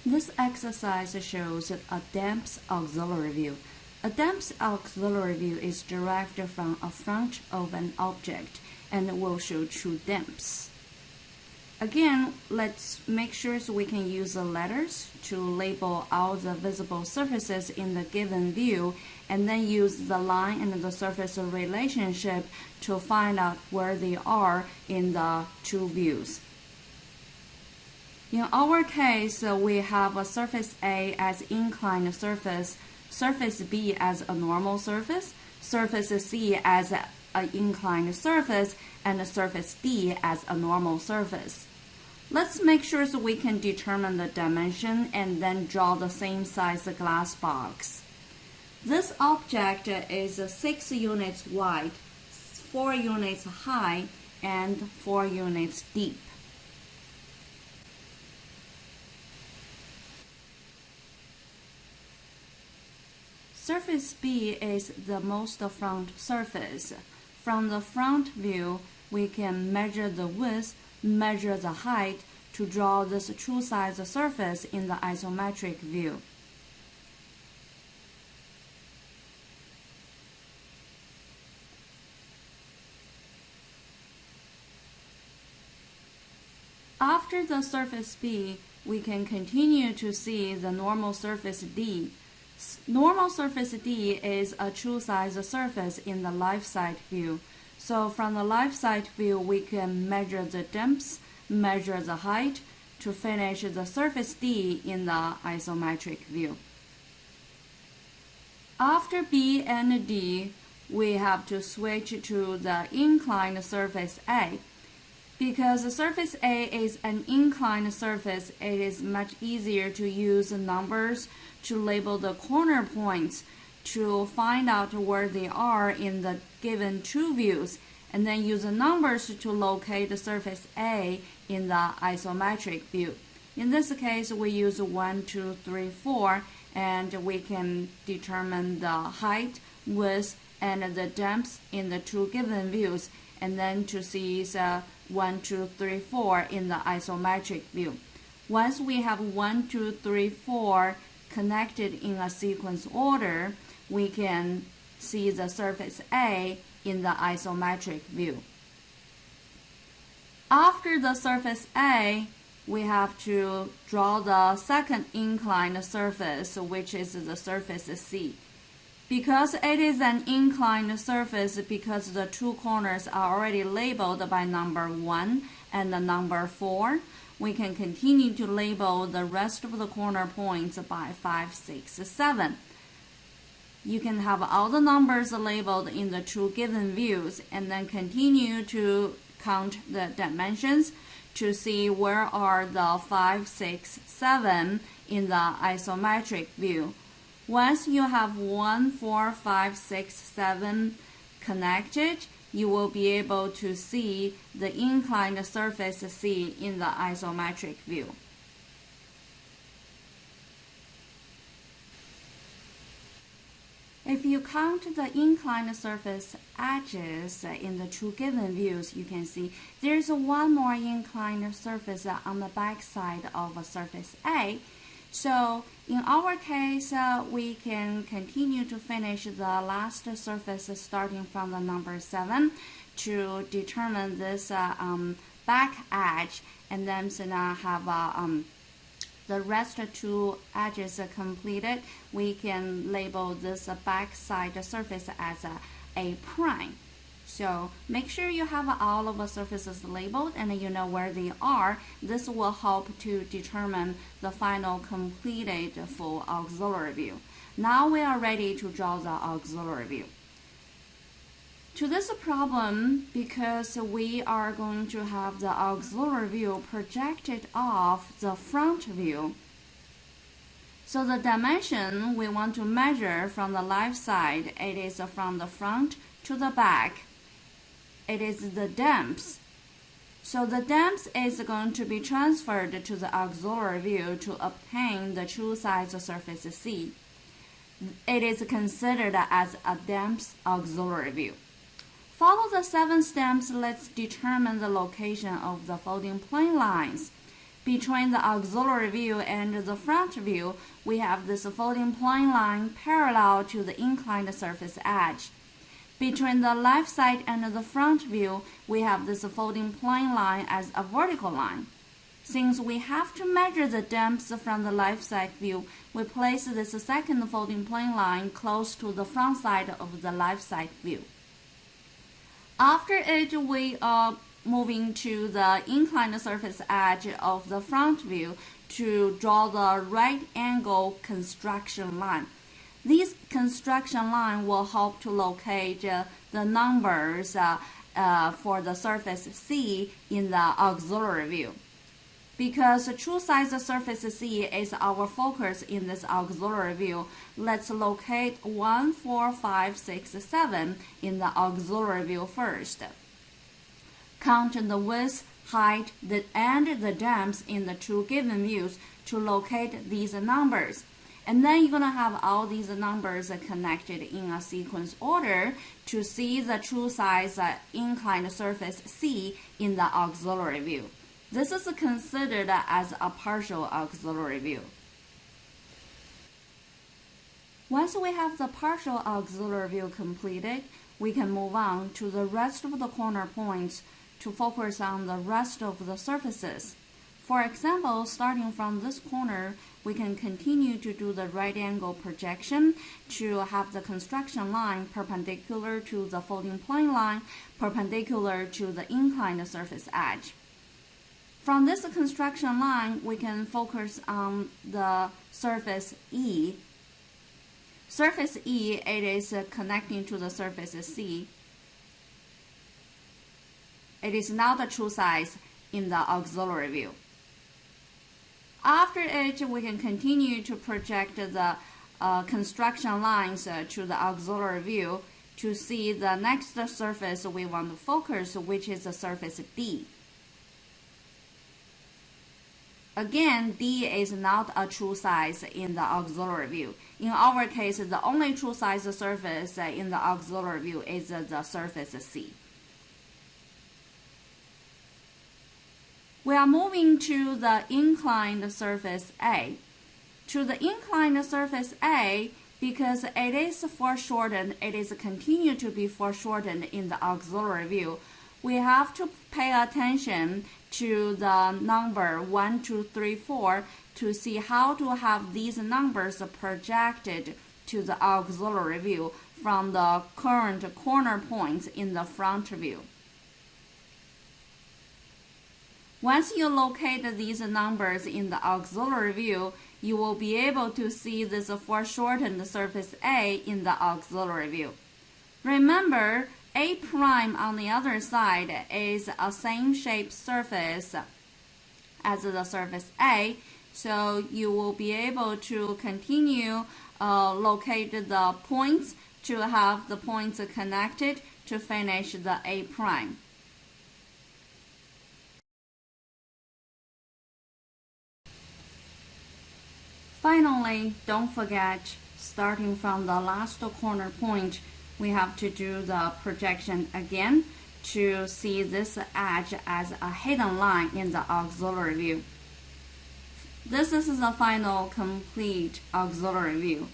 This exercise shows a depth auxiliary view. A depth auxiliary view is derived from a front of an object and will show true depths. Again, let's make sure so we can use the letters to label all the visible surfaces in the given view, and then use the line and the surface relationship to find out where they are in the two views. In our case, we have a surface A as inclined surface, surface B as a normal surface, surface C as an inclined surface, and surface D as a normal surface. Let's make sure so we can determine the dimension and then draw the same size glass box. This object is 6 units wide, 4 units high, and 4 units deep. Surface B is the most front surface. From the front view, we can measure the width, measure the height to draw this true size surface in the isometric view. After the surface B, we can continue to see the normal surface D. Normal surface D is a true size surface in the life side view. So from the life side view, we can measure the depths, measure the height to finish the surface D in the isometric view. After B and D, we have to switch to the inclined surface A. Because the surface A is an inclined surface, it is much easier to use numbers to label the corner points to find out where they are in the given two views, and then use the numbers to locate the surface A in the isometric view. In this case, we use 1, 2, 3, 4, and we can determine the height, width, and the depth in the two given views, and then to see 1, 2, 3, 4 in the isometric view. Once we have 1, 2, 3, 4 connected in a sequence order, we can see the surface A in the isometric view. After the surface A, we have to draw the second inclined surface, which is the surface C. Because it is an inclined surface, because the two corners are already labeled by number 1 and the number 4, we can continue to label the rest of the corner points by 5, 6, 7. You can have all the numbers labeled in the two given views, and then continue to count the dimensions to see where are the 5, 6, 7 in the isometric view. Once you have 1, 4, 5, 6, 7 connected, you will be able to see the inclined surface C in the isometric view. If you count the inclined surface edges in the two given views, you can see there's one more inclined surface on the back side of a surface A. So in our case, we can continue to finish the last surface starting from the number 7 to determine this back edge, and then so now have the rest two edges completed. We can label this back side surface as A prime. So make sure you have all of the surfaces labeled and you know where they are. This will help to determine the final completed full auxiliary view. Now we are ready to draw the auxiliary view. To this problem, because we are going to have the auxiliary view projected off the front view, so the dimension we want to measure from the left side, it is from the front to the back. It is the depth. So the depth is going to be transferred to the auxiliary view to obtain the true size surface C. It is considered as a depth auxiliary view. Follow the 7 steps. Let's determine the location of the folding plane lines. Between the auxiliary view and the front view, we have this folding plane line parallel to the inclined surface edge. Between the left side and the front view, we have this folding plane line as a vertical line. Since we have to measure the depth from the left side view, we place this second folding plane line close to the front side of the left side view. After it, we are moving to the inclined surface edge of the front view to draw the right angle construction line. This construction line will help to locate the numbers for the surface C in the auxiliary view. Because the true size surface C is our focus in this auxiliary view, let's locate 1, 4, 5, 6, 7 in the auxiliary view first. Count the width, height, and the depth in the two given views to locate these numbers. And then you're going to have all these numbers connected in a sequence order to see the true size inclined surface C in the auxiliary view. This is considered as a partial auxiliary view. Once we have the partial auxiliary view completed, we can move on to the rest of the corner points to focus on the rest of the surfaces. For example, starting from this corner, we can continue to do the right angle projection to have the construction line perpendicular to the folding plane line, perpendicular to the inclined surface edge. From this construction line, we can focus on the surface E. Surface E, it is connecting to the surface C. It is not the true size in the auxiliary view. After it, we can continue to project the construction lines to the auxiliary view to see the next surface we want to focus, which is the surface D. Again, D is not a true size in the auxiliary view. In our case, the only true size surface in the auxiliary view is the surface C. We are moving to the inclined surface A. To the inclined surface A, because it is foreshortened, it is continued to be foreshortened in the auxiliary view, we have to pay attention to the number 1, 2, 3, 4 to see how to have these numbers projected to the auxiliary view from the current corner points in the front view. Once you locate these numbers in the auxiliary view, you will be able to see this foreshortened surface A in the auxiliary view. Remember, A prime on the other side is a same shaped surface as the surface A, so you will be able to continue locate the points to have the points connected to finish the A prime. Finally, don't forget, starting from the last corner point, we have to do the projection again to see this edge as a hidden line in the auxiliary view. This is the final complete auxiliary view.